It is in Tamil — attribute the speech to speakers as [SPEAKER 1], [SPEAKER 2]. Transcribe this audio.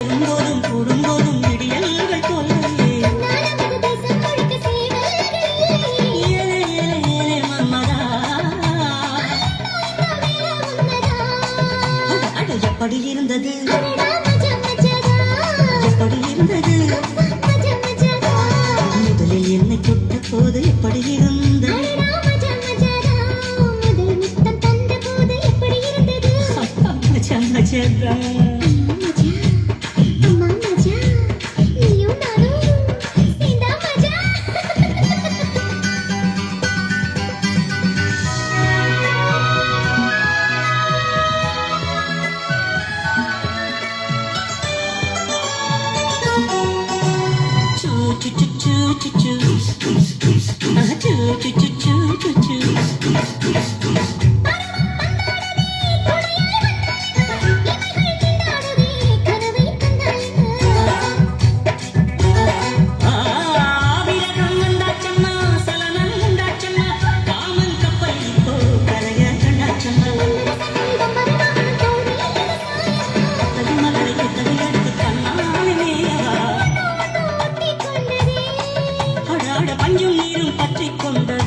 [SPEAKER 1] குடும்போதும் குடும்போதும் விடியல்கள் தொல்லையே ஏலே ஏலே ஏலே மன்மதா அட எப்படி இருந்தது எப்படி இருந்தது முதலில் என்னை தொட்ட போது எப்படி இருந்தது மச்சா மச்சா பஞ்சும் நீரும் பற்றிக் கொண்டது